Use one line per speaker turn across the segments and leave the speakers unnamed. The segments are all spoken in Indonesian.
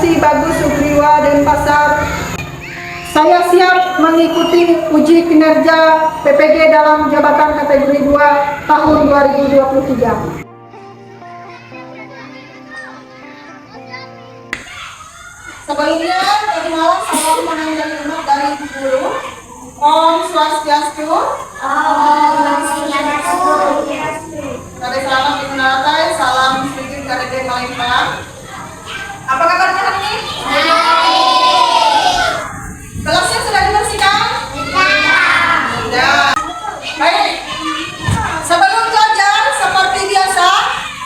Asti Bagus Sugriwa Denpasar. Saya siap mengikuti uji kinerja PPG dalam jabatan kategori 2 tahun 2023. Sebelumnya, tadi malam salam menanjali umat dari Ibu Guru. Om Swastiastu.
Om Swastiastu.
Tadi salam Imunaratai, salam sedikit KDD Palembang. Apa kabarnya hari ini? Kelasnya sudah dibersihkan? Sudah. Baik. Sebelum belajar seperti biasa,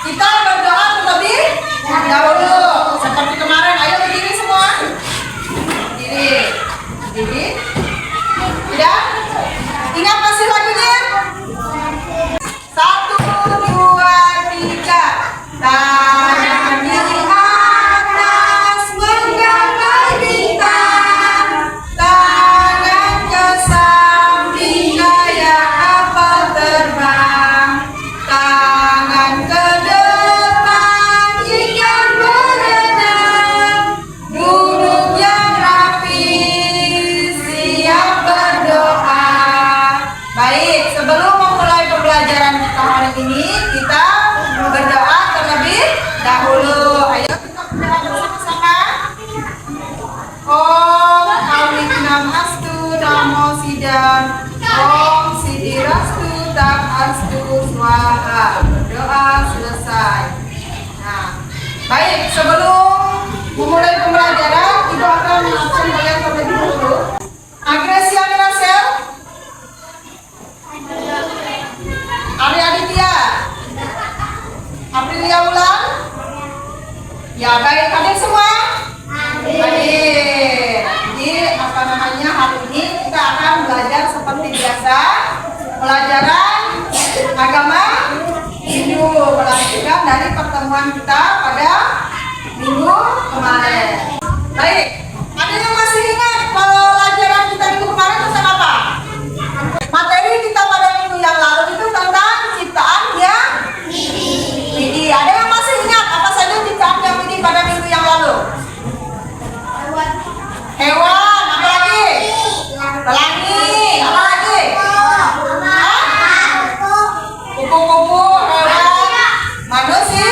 kita berdoa terlebih dahulu. Seperti kemarin, ayo berdiri semua. Berdiri. Tidak? Ingat masih lagunya? 1, 2, 3. Tangan di atas menggambar bintang, tangan ke samping kayak kapal terbang, tangan ke depan ikan berenang, duduk yang rapi, siap berdoa. Baik, sebelum memulai pembelajaran kita hari ini, kita berdoa terlebih dahulu. Ayo kita berdoa bersama-sama. Om Awinamastu Namo Sidam, Om Sidirastu Tak Astu Swaha. Berdoa selesai. Nah, baik, sebelum memulai pembelajaran, Ibu akan absen kalian terlebih dahulu. Agresia Mirasel, Ari Aditya, Aprilia Ulang. Ya baik, hadir semua? Hadir. Jadi hari ini kita akan belajar seperti biasa pelajaran agama Hindu, melanjutkan dari pertemuan kita pada minggu kemarin. Baik, ada yang masih ingat pelajaran kita minggu kemarin tentang apa? Materi kita pada minggu yang lalu itu tentang ciptaan yang widhi. Ada yang masih ingat apa saja ciptaan yang widhi pada minggu yang lalu? Hewan, apa lagi? Pelangi, apa lagi? Kupu-kupu, hewan, manusia,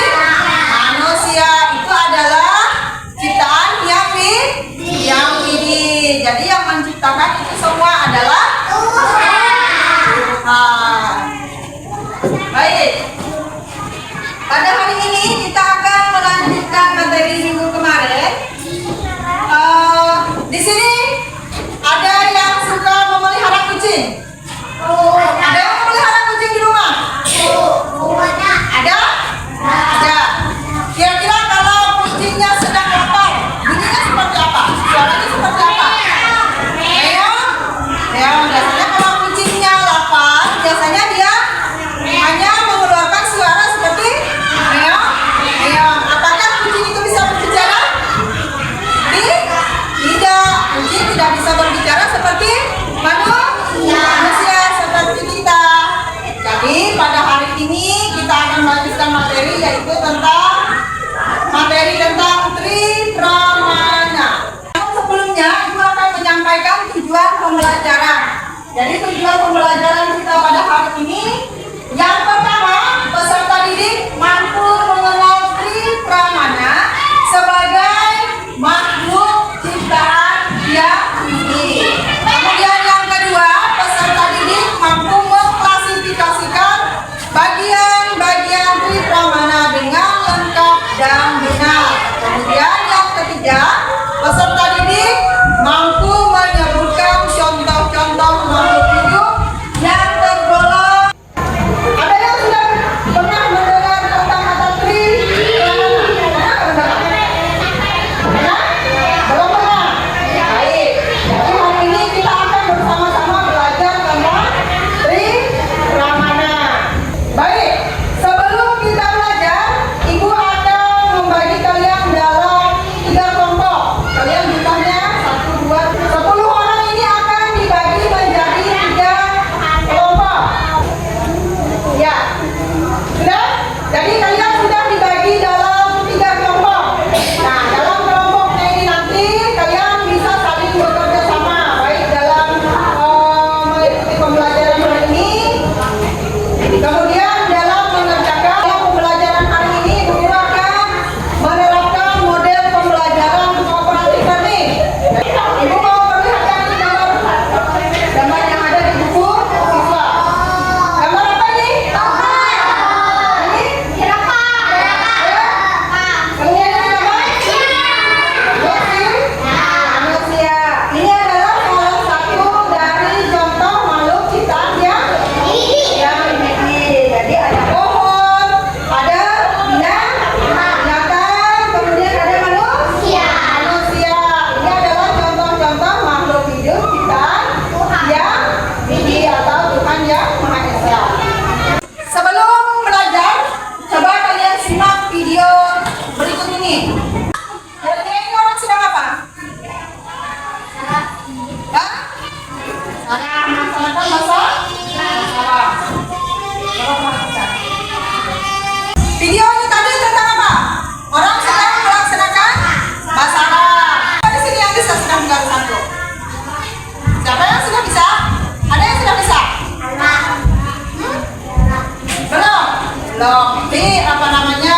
Belum. Di apa namanya?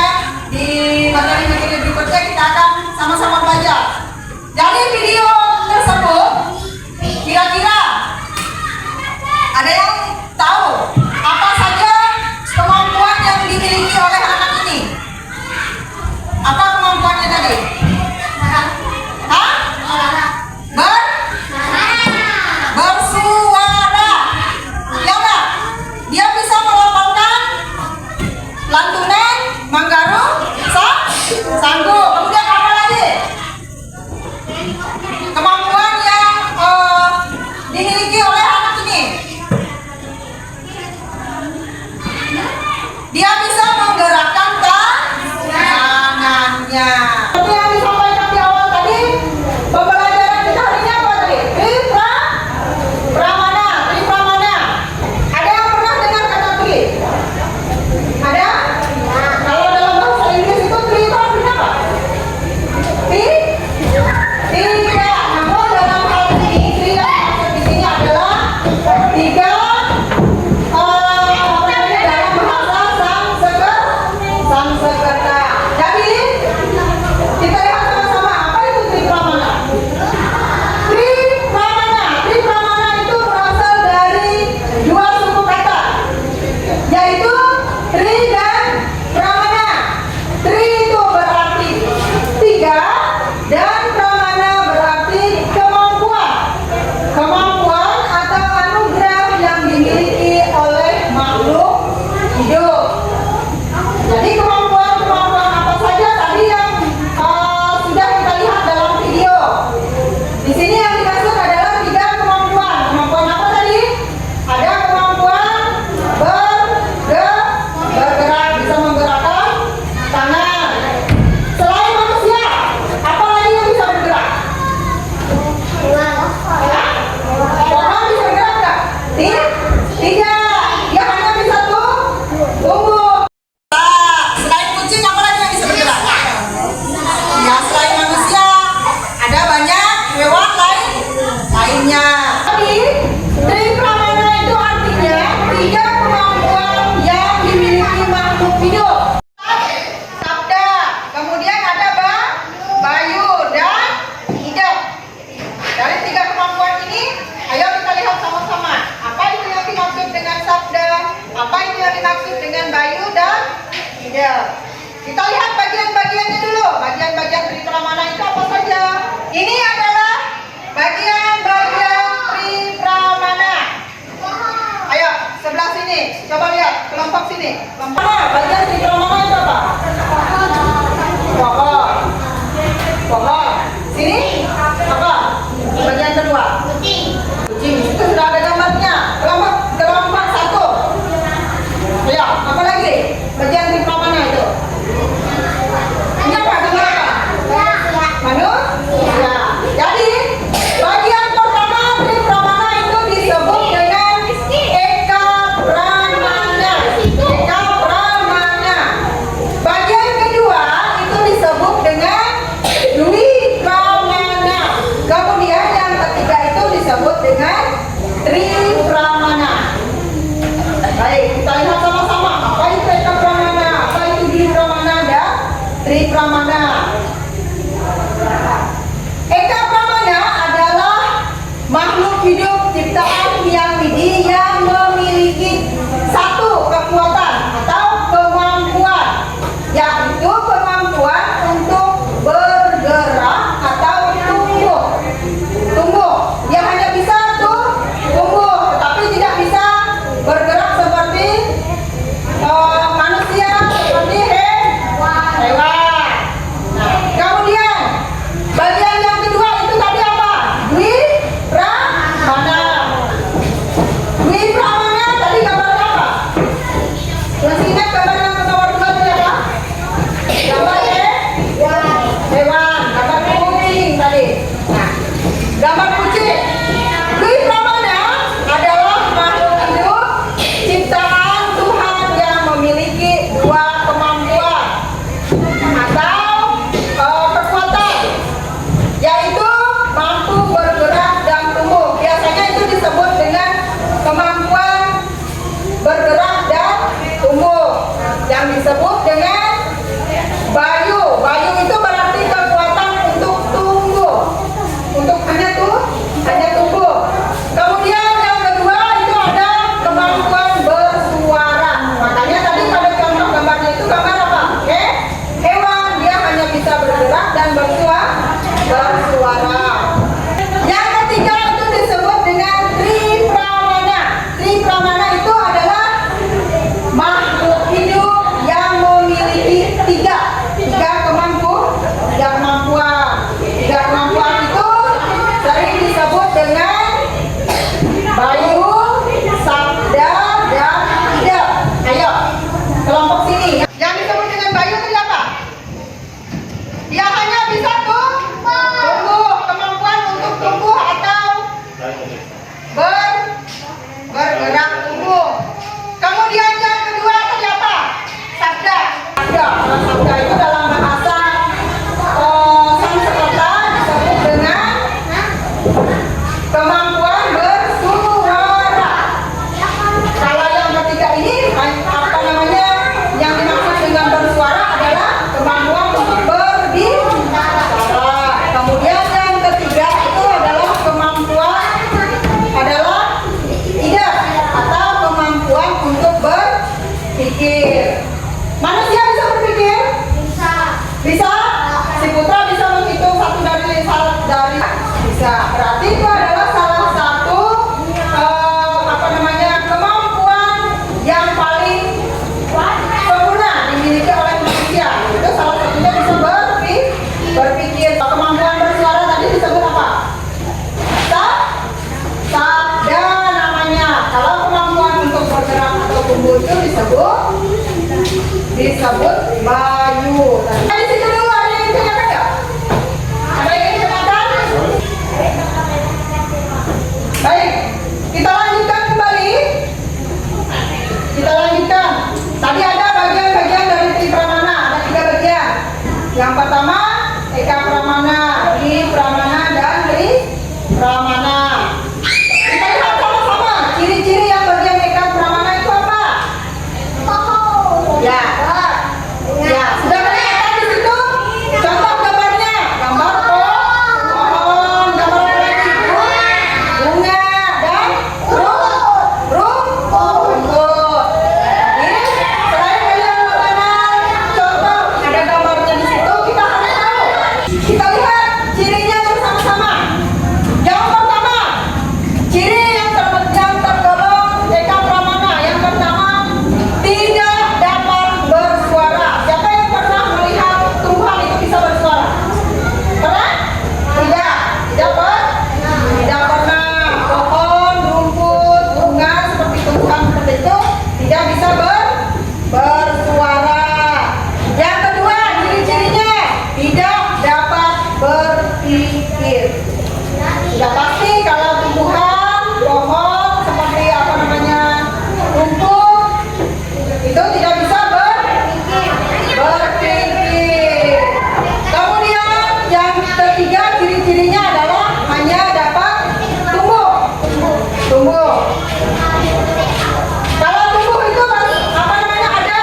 Di materi-materi berikutnya kita akan sama-sama belajar. Dari video tersebut, kira-kira ada yang tahu apa saja kemampuan yang dimiliki oleh anak ini? Apa kemampuannya tadi? Hah? Bersuara. Ya enggak? Dia bisa melafalkan lantunan, manggaru, sanggup. Kemudian apa lagi? Kemampuan yang dimiliki oleh anak ini. Dia bisa menggerakkan tangannya. Seperti yang disampaikan di awal tadi, pembelajaran kita hari ini apa tadi? Pramana. Ada yang pernah dengar kata tri? Ada? Kalau dalam bahasa Inggris itu tri itu artinya apa? Tiga. Namun dalam hal ini tri yang masuk di sini adalah tiga. Dalam bahasa Sanskerta. Jadi kita lihat sama-sama apa itu tri pramana. Tri pramana itu berasal dari dua suku kata, yaitu tri dan pramana. Tri itu berarti tiga dan pramana berarti kemampuan atau anugerah yang dimiliki oleh makhluk hidup. Jadi kemampuan apa saja tadi yang sudah kita lihat dalam video. Di sini yang dimaksud adalah tiga kemampuan. Kemampuan apa tadi? Ada kemampuan bergerak, bisa menggerakkan tangan. Selain manusia, apa lagi yang bisa bergerak? Pohon bisa bergerak nggak? Tidak. Dia hanya bisa tumbuh. Selain kucing, apa lagi yang bisa bergerak? Ya, selain manusia, ada banyak hewan lainnya. Tapi, tri pramana itu artinya tiga kemampuan yang dimiliki makhluk hidup. Sabda, kemudian ada bayu dan idep. Dari tiga kemampuan ini, ayo kita lihat sama-sama. Apa itu yang dimaksud dengan sabda? Apa itu yang dimaksud dengan bayu dan idep? Kita lihat bagian-bagiannya dulu. Bagian-bagian tri pramana itu apa saja? Ini adalah bagian-bagian tri pramana. Ayo, sebelah sini. Coba lihat, kelompok sini. Bagian tri pramana itu apa? Pohon. Sini apa? Bagian kedua. Kucing. Itu sudah ada gambarnya. Kelompok satu. Ya, apa lagi? Bagian tri pramana itu. Ini apa? Gambar apa? Manusia. Jadi bagian pertama tri pramana itu disebut dengan eka pramana. Bagian kedua itu disebut dengan dwi pramana. itu disebut bayu. Nah, di situ dulu ada yang ditanyakan nggak? Ada yang ditanyakan? Baik, kita lanjutkan kembali. Kita lanjutkan. Tadi ada bagian-bagian dari Tri Pramana, ada 3 bagian. Yang pertama, Eka Pramana, Dwi Pramana, dan Tri Pramana. Kita lihat sama-sama ciri-ciri yang bagian Eka Pramana itu apa? Ya, ya, sudah kelihatan di situ. Contoh gambarnya, gambar pohon, gambar apa lagi? Bunga dan rumput. Jadi, selain kalian mengenal contoh ada gambarnya di situ, kita harus tahu. Kita lihat cirinya bersama-sama. Yang pertama, ciri yang tergolong Eka Pramana. Yang pertama, tidak dapat bersuara. Siapa yang pernah melihat tumbuhan itu bisa bersuara? Pernah? Tidak pernah. Pohon, rumput, bunga seperti tumbuhan seperti itu tidak bisa bersuara. Yang kedua, ciri-cirinya tidak dapat berpikir. Sudah pasti kalau tumbuhan, pohon seperti apa namanya, rumput itu tidak bisa berpikir. Kemudian yang ketiga, ciri-cirinya adalah hanya dapat tumbuh. Kalau tumbuh itu apa namanya, ada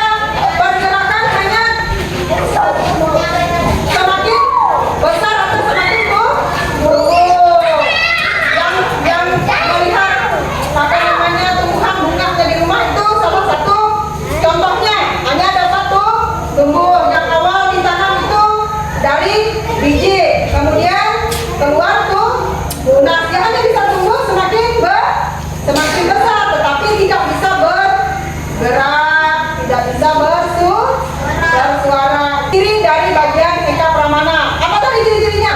pergerakan hanya semakin besar atau semakin tumbuh. Yang melihat apa namanya tumbuhan bunga di rumah itu salah satu contohnya hanya dapat tumbuh. Yang awal ditanam itu dari biji, kemudian keluar tunas. Dia hanya bisa tumbuh semakin besar, tetapi tidak bisa bergerak, tidak bisa bersuara. Ciri dari bagian Eka Pramana. Apa tadi ciri-cirinya?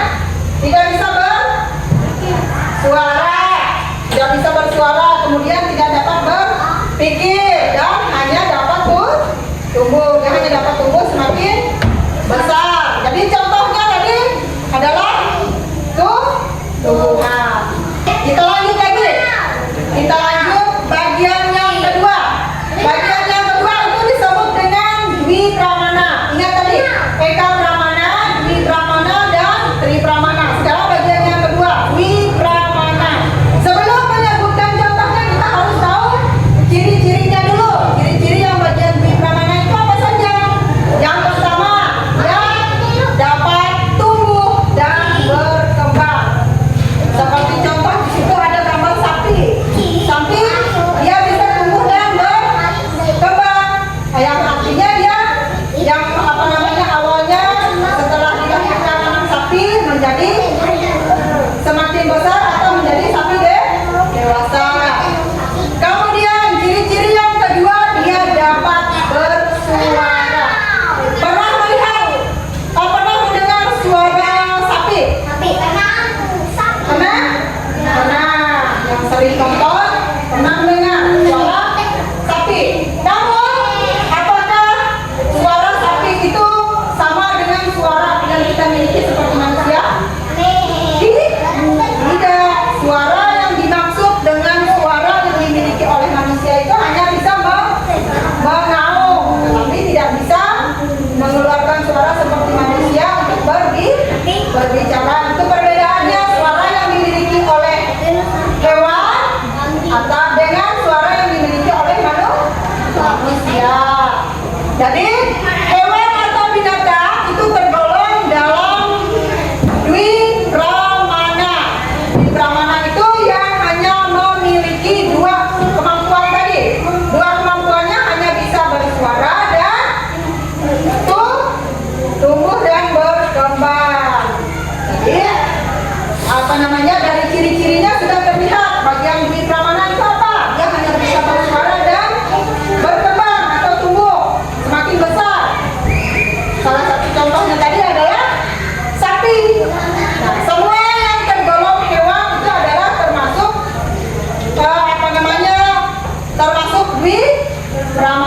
Tidak bisa bersuara, kemudian tidak dapat berpikir, dan hanya dapat tumbuh. Dia hanya dapat tumbuh semakin besar. Jadi contohnya tadi adalah tumbuhan. Kita lanjut lagi. Kita lanjut bagian yang kedua. Bagian yang kedua itu disebut dengan Dwi Pramana. Ingat tadi, Eka Pramana, Dwi Pramana, dan Tri Pramana. Sekarang bagian yang kedua, Dwi Pramana. Sebelum menyebutkan contohnya, kita harus tahu ciri-cirinya dulu. Ciri-ciri yang bagian Dwi Pramana itu apa saja? Yang pertama, yang dapat tumbuh dan berkembang. Seperti contoh di situ ada gambar sapi. Sapi dia bisa tumbuh dan berkembang. Yang artinya dia yang apa namanya, awalnya setelah dilahirkan anak sapi menjadi semakin besar atau menjadi sapi dewasa. Kemudian ciri-ciri yang kedua, dia dapat bersuara. Pernah melihat, pernah mendengar suara sapi? Pernah? Yang sering nonton pernah mendengar suara sapi. Namun, apakah suara sapi itu sama dengan suara yang kita miliki seperti manusia? Tidak. Suara yang dimaksud dengan suara yang dimiliki oleh manusia itu hanya bisa mengaum, tetapi tidak bisa mengeluarkan suara seperti manusia untuk berbicara. Itu perbedaannya suara yang dimiliki oleh hewan atau dengan suara yang dimiliki oleh manusia. Jadi hewan atau binatang itu tergolong dalam Dwi Pramana. Dwi Pramana itu yang hanya memiliki 2 kemampuan tadi. 2 kemampuannya hanya bisa bersuara dan tumbuh dan berkembang. Jadi apa namanya, dari ciri-cirinya sudah terlihat bagian Dwi Pramana itu apa? Dia hanya bisa bersuara dan berkembang atau tumbuh semakin besar. Salah satu contohnya tadi adalah sapi. Nah, semua yang tergolong hewan itu adalah termasuk Dwi Pramana.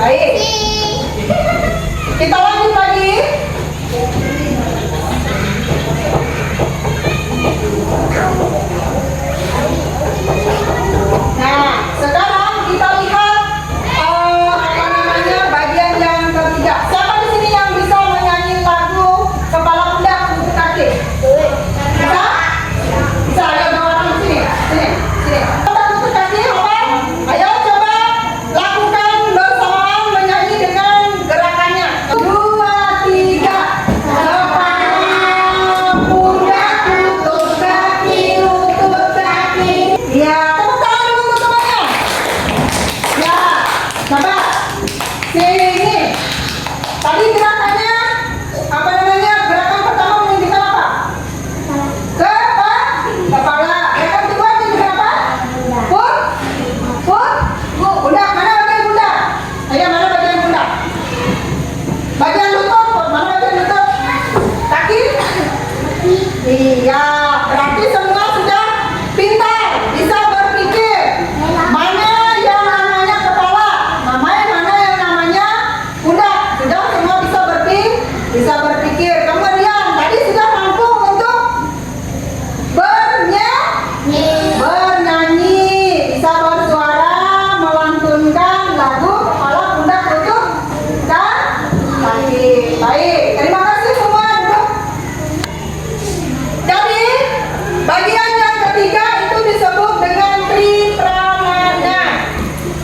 Baik. Kita lanjut lagi. Nah, sekarang kita lihat bagian yang ketiga. Siapa di sini yang bisa menyanyi lagu Kepala Kuda Kuku Kaki? Bisa? Bisa. Ayo bawa orang sini. Sini. Kuda Kuku Kaki apa? Ayo coba lakukan bersamaan menyanyi dengan gerakannya. 2, 3. Kepala kuda lutut kaki. Ya, tepuk tangan dulu semuanya. Ya, coba. Sini. Tadi gerakannya apa namanya? Gerakan pertama menunjukkan apa? Kepala. Gerakan kedua menunjukkan apa? Pundak. Mana bagian pundak? Ayo, mana bagian pundak? Bagian lutut. Mana bagian lutut? Kaki? Iya. Berarti semua sudah pintar, bisa berpikir. Mana yang namanya kepala? Mana yang namanya pundak? Sudah semua bisa berpikir. Kemudian tadi sudah mampu untuk bernyanyi, bisa bersuara, melantunkan lagu kepala, pundak, lutut, dan kaki. Baik, terima kasih semua. Duduk. Jadi bagian yang ketiga itu disebut dengan tripramana.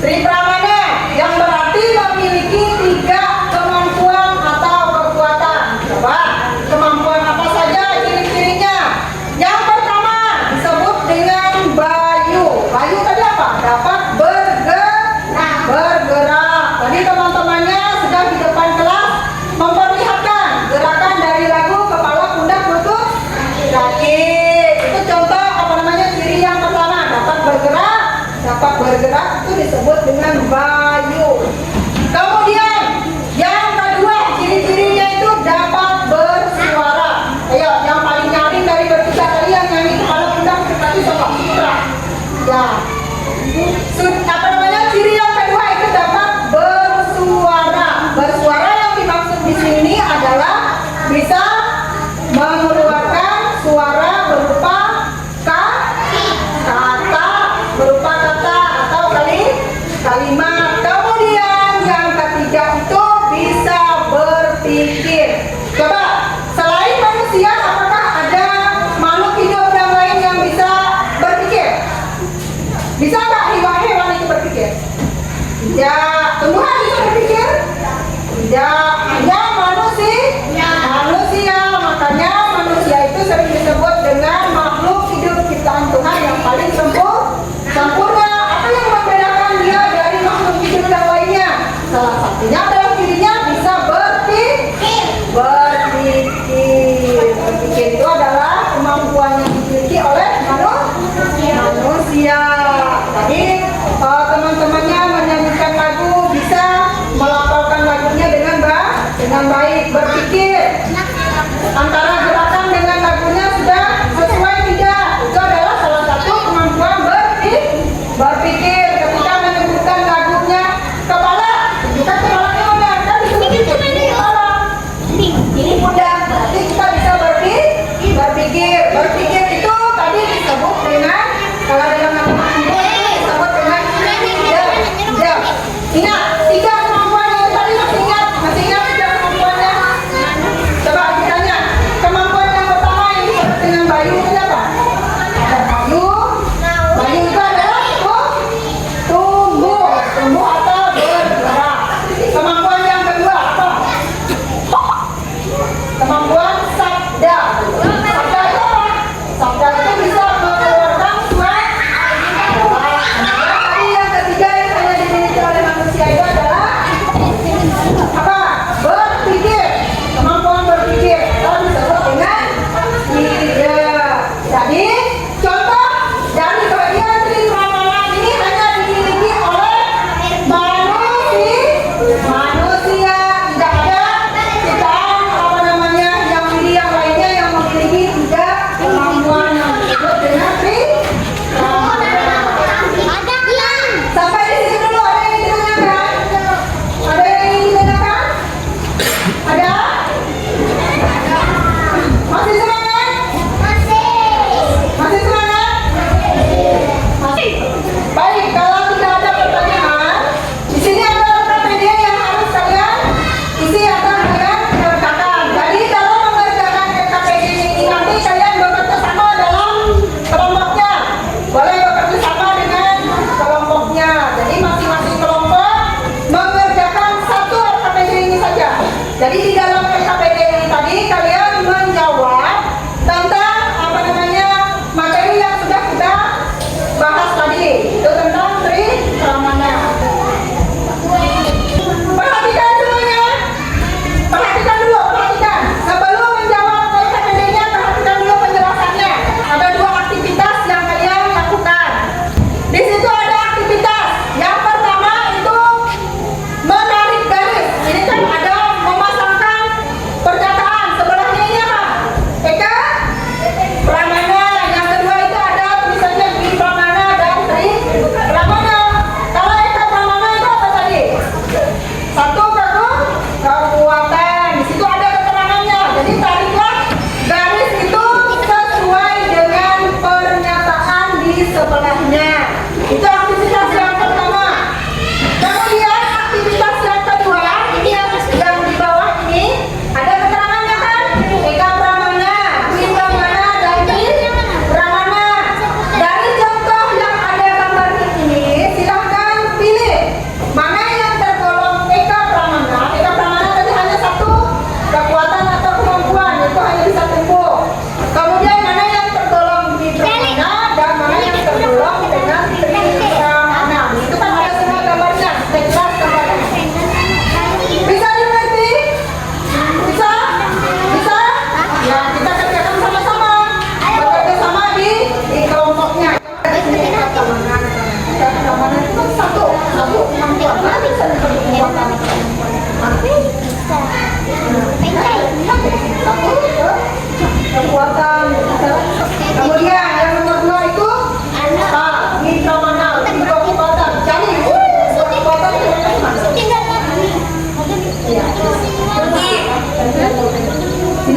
Tripramana yang berarti memiliki 3 kemampuan atau kekuatan. Coba, kemampuan apa saja ciri-cirinya? Yang pertama disebut dengan bayu. Bayu tadi apa? Dapat bergerak. Tadi teman-temannya sudah di depan kelas memperlihatkan gerakan dari lagu kepala, pundak, lutut, kaki. Itu contoh apa namanya ciri yang pertama, dapat bergerak. Dapat bergerak itu disebut dengan bayu. Kemudian yang kedua ciri-cirinya itu dapat bersuara. Ayo, yang paling nyaring dari bertiga tadi yang nyanyi kepala, pundak, kaki, coba suara. Ya. Apa namanya ciri yang kedua itu dapat bersuara. Bersuara yang dimaksud di sini adalah bisa mengeluarkan suara berupa kata atau kalimat. Kemudian yang ketiga itu bisa berpikir. Coba, selain manusia apakah ada makhluk hidup yang lain yang bisa berpikir? Bisa nggak hewan-hewan itu berpikir? Tidak. Tumbuhan bisa berpikir? Tidak. Hanya manusia. Makanya manusia itu sering disebut dengan makhluk hidup ciptaan Tuhan yang paling sempurna. Apa yang membedakan dia dari makhluk hidup yang lainnya? Salah satunya adalah dirinya bisa berpikir. Berpikir itu adalah kemampuan yang dimiliki oleh manusia. Tadi teman-temannya menyanyikan lagu, bisa melafalkan lagunya dengan baik. Berpikir antara gerakan dengan lagunya sudah sesuai tidak? Itu adalah salah satu kemampuan berpikir. Ketika menyebutkan lagunya kepala, tunjukkan kepalanya mana? Kan disebut kepala. Ini pundak, berarti kita bisa berpikir. Berpikir itu tadi disebut dengan, kalau dalam matematika itu disebut dengan jam. Ingat, 3 kemampuan yang tadi masih ingat 3 kemampuannya? Coba ditanya, kemampuan yang pertama yang disebut dengan bayu itu apa? Ada bayu itu adalah tumbuh atau bergerak. Kemampuan yang kedua apa? Kemampuan sabda. Sabda itu apa? Sabda itu bisa mengeluarkan suara. Tadi yang ketiga yang hanya dimiliki oleh manusia itu adalah apa? Berpikir. Kemampuan berpikir atau disebut dengan ide. Jadi contoh dari bagian tripramana ini hanya dimiliki oleh manusia. Tidak ada ciptaan apa namanya yang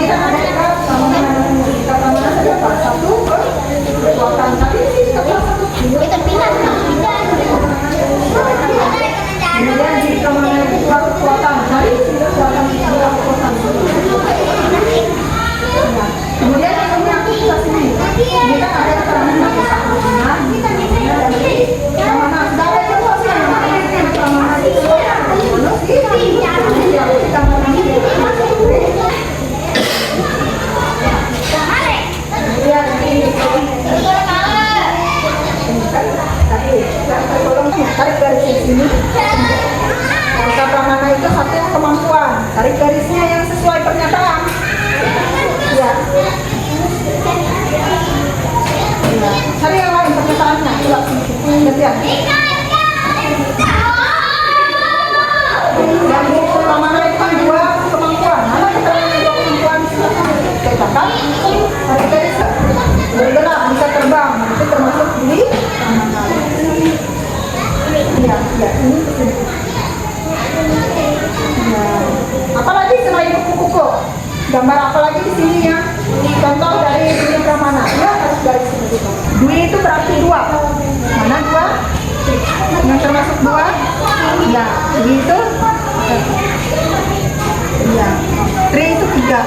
kan ada ikat mana saja Pak? Satu kekuatan tadi satu.
Kita pindah.
Kemudian jika mana dua kekuatan tadi kekuatan dua kekuatan. Kemudian ini aku sebelah sini. Ini kan ada keterangan pakai satu benar. Yang mana sudah ada itu sih yang mana yang mana itu. Tarik garis di sini. Kata mana itu satu kemampuan. Tarik garisnya yang sesuai pernyataan. Ya. Cari yang lain pernyataannya. Coba gantian. Yang kata mana itu dua kemampuan. Mana keterangan dua kemampuan? Katakan. Tarik garis. Bergerak bisa terbang. Itu termasuk di ya, ini ya. Apalagi selain kuku-kuku, gambar apalagi di sini ya? Contoh dari Dwi Pramana, ya harus garis seperti itu. Dwi itu berarti dua. Mana dua? Yang termasuk dua? Ya, Dwi itu. Ya, Tri itu tiga.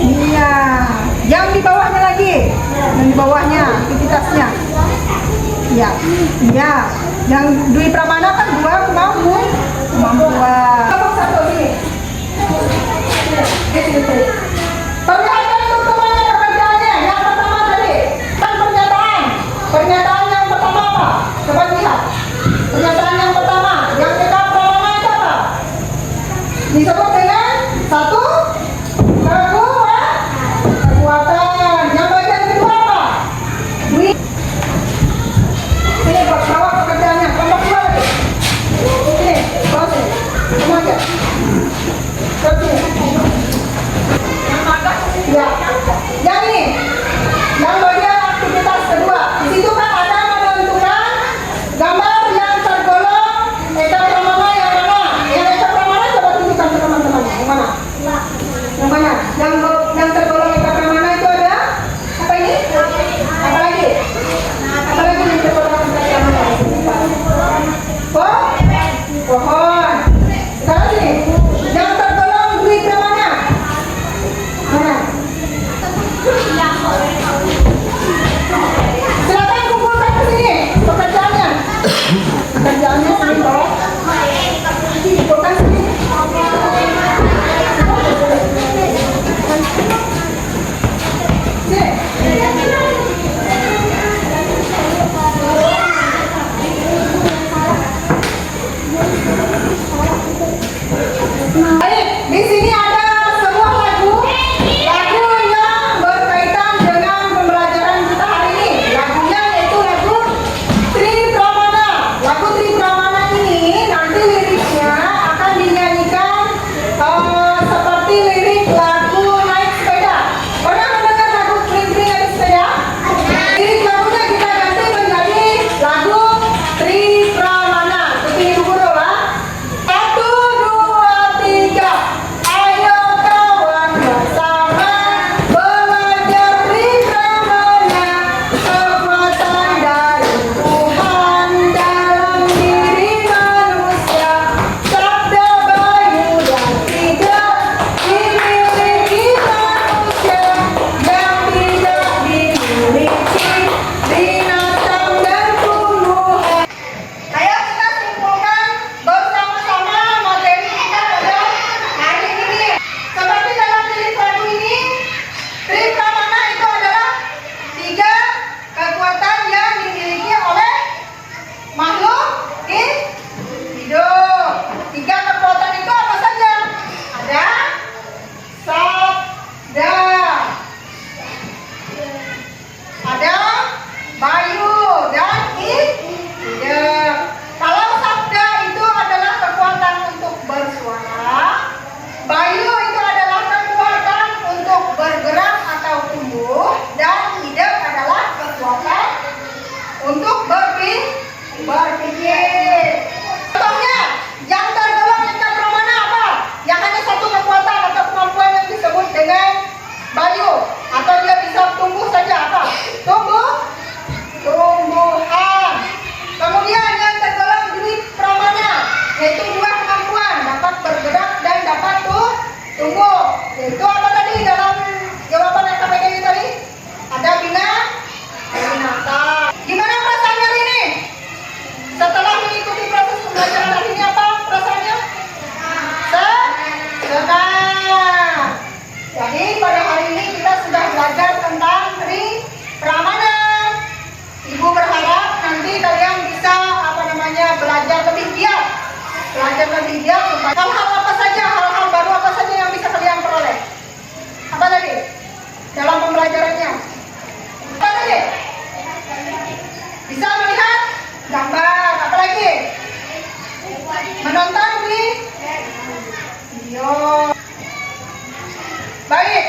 Iya, yang di bawahnya lagi, yang di bawahnya aktivitasnya. Ya, iya. Yang Dwi Pramana kan dua kemampuan. Kamu satu ini. Perlihatkan untuk kemana pekerjaannya. Yang pertama tadi kan pernyataan. Pernyataan yang pertama apa? Coba lihat. Pernyataan yang pertama, yang kita Pramana itu apa? Disebut dengan satu kekuatan. Yang bagian kedua apa? Dwi. Sini buat bawa pekerjaannya, kelompok dua lagi. Sini, bawa sini. Semua aja. Terus sini. Itu apa tadi dalam jawaban LKPD tadi? Ada binatang. Gimana perasaannya hari ini? Setelah mengikuti proses pembelajaran hari ini apa perasaannya? Senang. Jadi pada hari ini kita sudah belajar tentang peramanan. Ibu berharap nanti kalian bisa belajar lebih giat. Hal-hal apa saja, hal-hal baru apa saja yang bisa kalian peroleh? Apa tadi? Dalam pembelajarannya. Apa tadi? Bisa melihat gambar. Apa lagi? Menonton video. Baik.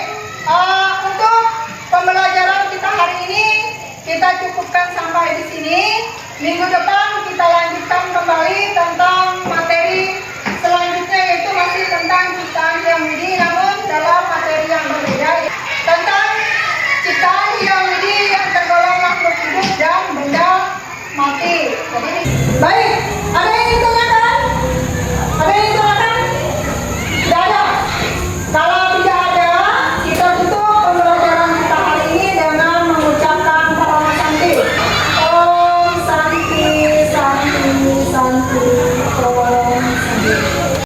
Untuk pembelajaran kita hari ini kita cukupkan sampai di sini. Minggu depan